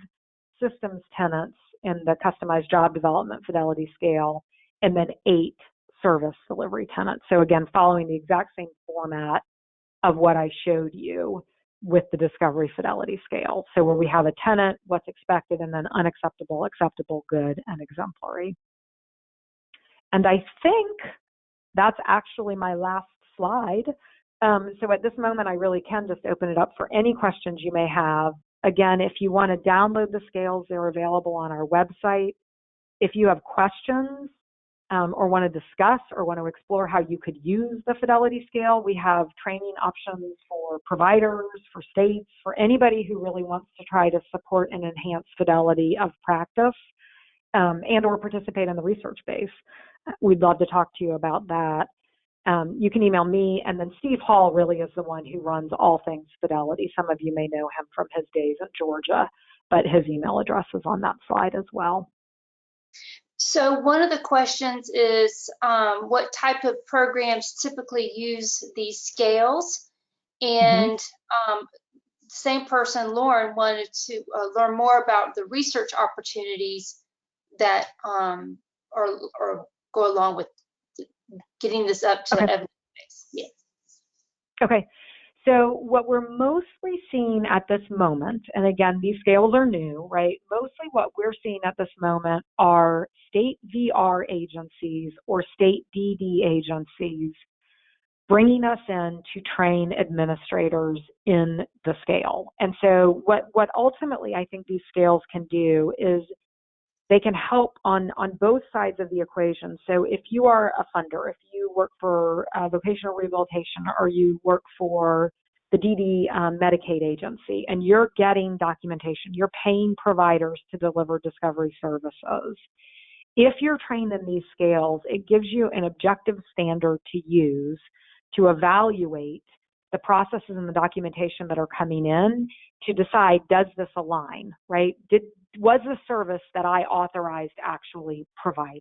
systems tenets in the customized job development Fidelity Scale, and then 8 service delivery tenets. So again, following the exact same format of what I showed you with the Discovery Fidelity Scale. So where we have a tenet, what's expected, and then unacceptable, acceptable, good, and exemplary. And I think that's actually my last slide. So at this moment, I really can just open it up for any questions you may have. Again, if you want to download the scales, they're available on our website. If you have questions or want to discuss or want to explore how you could use the Fidelity scale, we have training options for providers, for states, for anybody who really wants to try to support and enhance fidelity of practice and or participate in the research base. We'd love to talk to you about that. You can email me, and then Steve Hall really is the one who runs all things Fidelity. Some of you may know him from his days in Georgia, but his email address is on that slide as well. So one of the questions is what type of programs typically use these scales? And the same person, Lauren, wanted to learn more about the research opportunities that are go along with getting this up to evidence base. Yeah. Okay. So what we're mostly seeing at this moment, and again, these scales are new, right? Mostly what we're seeing at this moment are state VR agencies or state DD agencies bringing us in to train administrators in the scale. And so what ultimately I think these scales can do is they can help on both sides of the equation. So if you are a funder, if you work for vocational rehabilitation or you work for the DD Medicaid agency and you're getting documentation, you're paying providers to deliver discovery services. If you're trained in these scales, it gives you an objective standard to use to evaluate the processes and the documentation that are coming in to decide, does this align, right? Was the service that I authorized actually provided?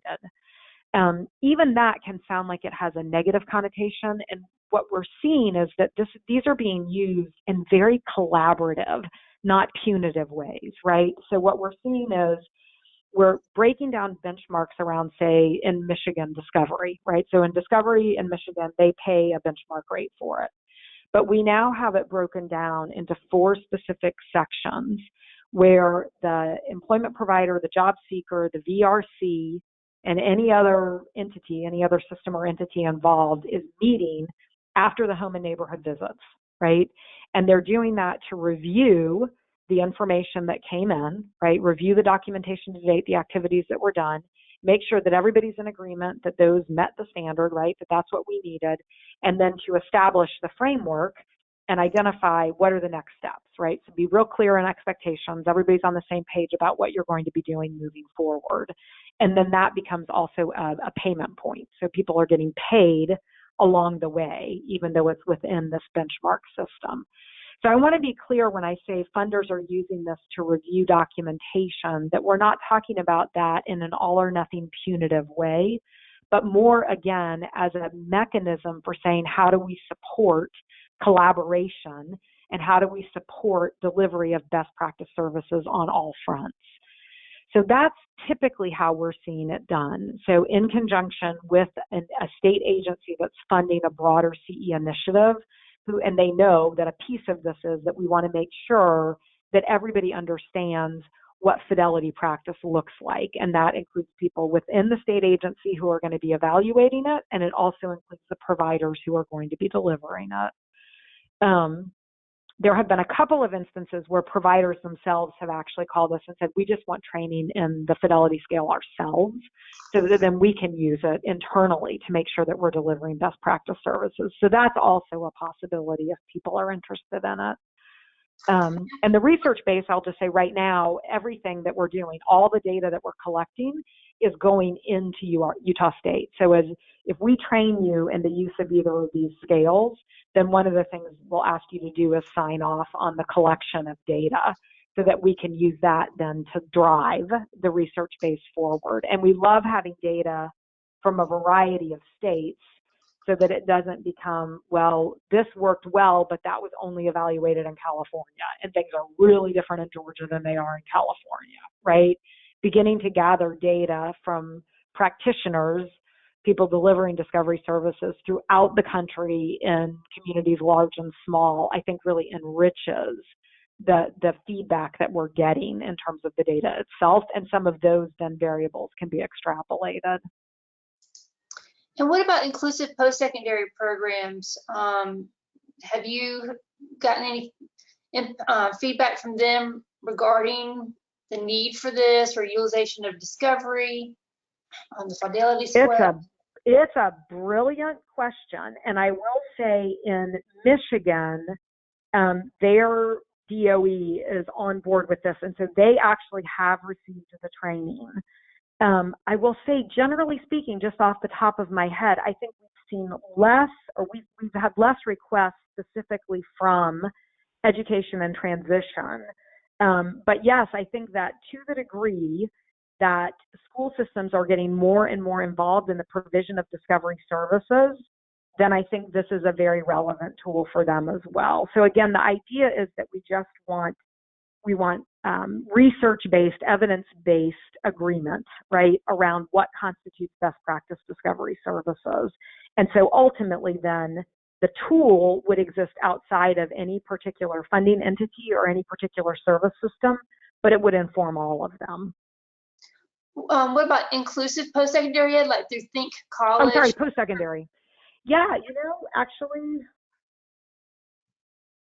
Even that can sound like it has a negative connotation. And what we're seeing is that these are being used in very collaborative, not punitive ways, right? So what we're seeing is we're breaking down benchmarks around, say, in Michigan discovery, right? So in discovery in Michigan, they pay a benchmark rate for it. But we now have it broken down into 4 specific sections where the employment provider, the job seeker, the VRC, and any other entity, any other system or entity involved is meeting after the home and neighborhood visits, right? And they're doing that to review the information that came in, right? Review the documentation to date, the activities that were done, make sure that everybody's in agreement that those met the standard, right? That that's what we needed. And then to establish the framework and identify what are the next steps, right? So be real clear in expectations. Everybody's on the same page about what you're going to be doing moving forward. And then that becomes also a payment point. So people are getting paid along the way, even though it's within this benchmark system. So I want to be clear when I say funders are using this to review documentation, that we're not talking about that in an all or nothing punitive way, but more, again, as a mechanism for saying, how do we support collaboration and how do we support delivery of best practice services on all fronts? So that's typically how we're seeing it done. So in conjunction with a state agency that's funding a broader CE initiative, and they know that a piece of this is that we want to make sure that everybody understands what fidelity practice looks like. And that includes people within the state agency who are going to be evaluating it, and it also includes the providers who are going to be delivering it. There have been a couple of instances where providers themselves have actually called us and said, we just want training in the fidelity scale ourselves so that then we can use it internally to make sure that we're delivering best practice services. So that's also a possibility if people are interested in it. And the research base, I'll just say right now, everything that we're doing, all the data that we're collecting is going into Utah State. So if we train you in the use of either of these scales, then one of the things we'll ask you to do is sign off on the collection of data so that we can use that then to drive the research base forward. And we love having data from a variety of states so that it doesn't become, well, this worked well, but that was only evaluated in California, and things are really different in Georgia than they are in California, right? Beginning to gather data from practitioners, people delivering discovery services throughout the country in communities large and small, I think really enriches the feedback that we're getting in terms of the data itself, and some of those then variables can be extrapolated. And what about inclusive post-secondary programs? Have you gotten any feedback from them regarding the need for this or utilization of discovery on the Fidelity split? It's a brilliant question. And I will say in Michigan, their DOE is on board with this. And so they actually have received the training. I will say, generally speaking, just off the top of my head, I think we've seen less, or we've had less requests specifically from education and transition. But yes, I think that to the degree that school systems are getting more and more involved in the provision of discovery services, then I think this is a very relevant tool for them as well. So again, the idea is that we want research-based, evidence-based agreement, right, around what constitutes best practice discovery services. And so ultimately then the tool would exist outside of any particular funding entity or any particular service system, but it would inform all of them. What about inclusive post-secondary ed, like through Think College? I'm sorry, post-secondary. Yeah, actually,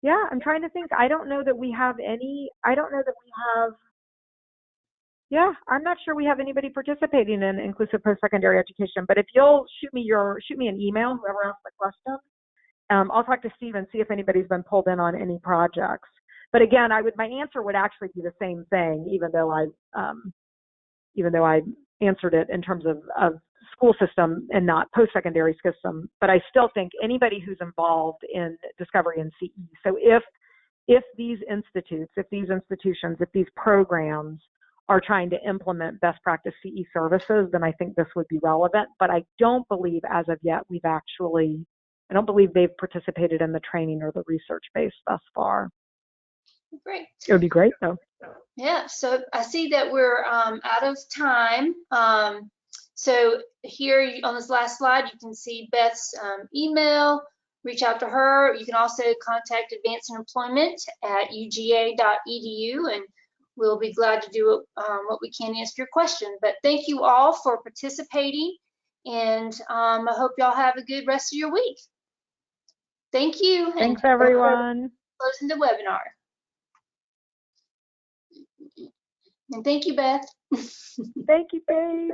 yeah, I'm trying to think. I don't know that we have I'm not sure we have anybody participating in inclusive post-secondary education, but if you'll shoot me an email, whoever asked the question, I'll talk to Steve and see if anybody's been pulled in on any projects. But again, my answer would actually be the same thing, even though I answered it in terms of school system and not post-secondary system. But I still think anybody who's involved in discovery and CE. So if these institutes, if these institutions, if these programs are trying to implement best practice CE services, then I think this would be relevant. But I don't believe as of yet I don't believe they've participated in the training or the research base thus far. Great. It would be great though. Yeah, so I see that we're out of time. So here on this last slide, you can see Beth's email. Reach out to her. You can also contact Advancing Employment at uga.edu, and we'll be glad to do what we can to answer your question. But thank you all for participating, and I hope y'all have a good rest of your week. Thank you. Thanks, everyone. Closing the webinar. And thank you, Beth. Thank you, Paige.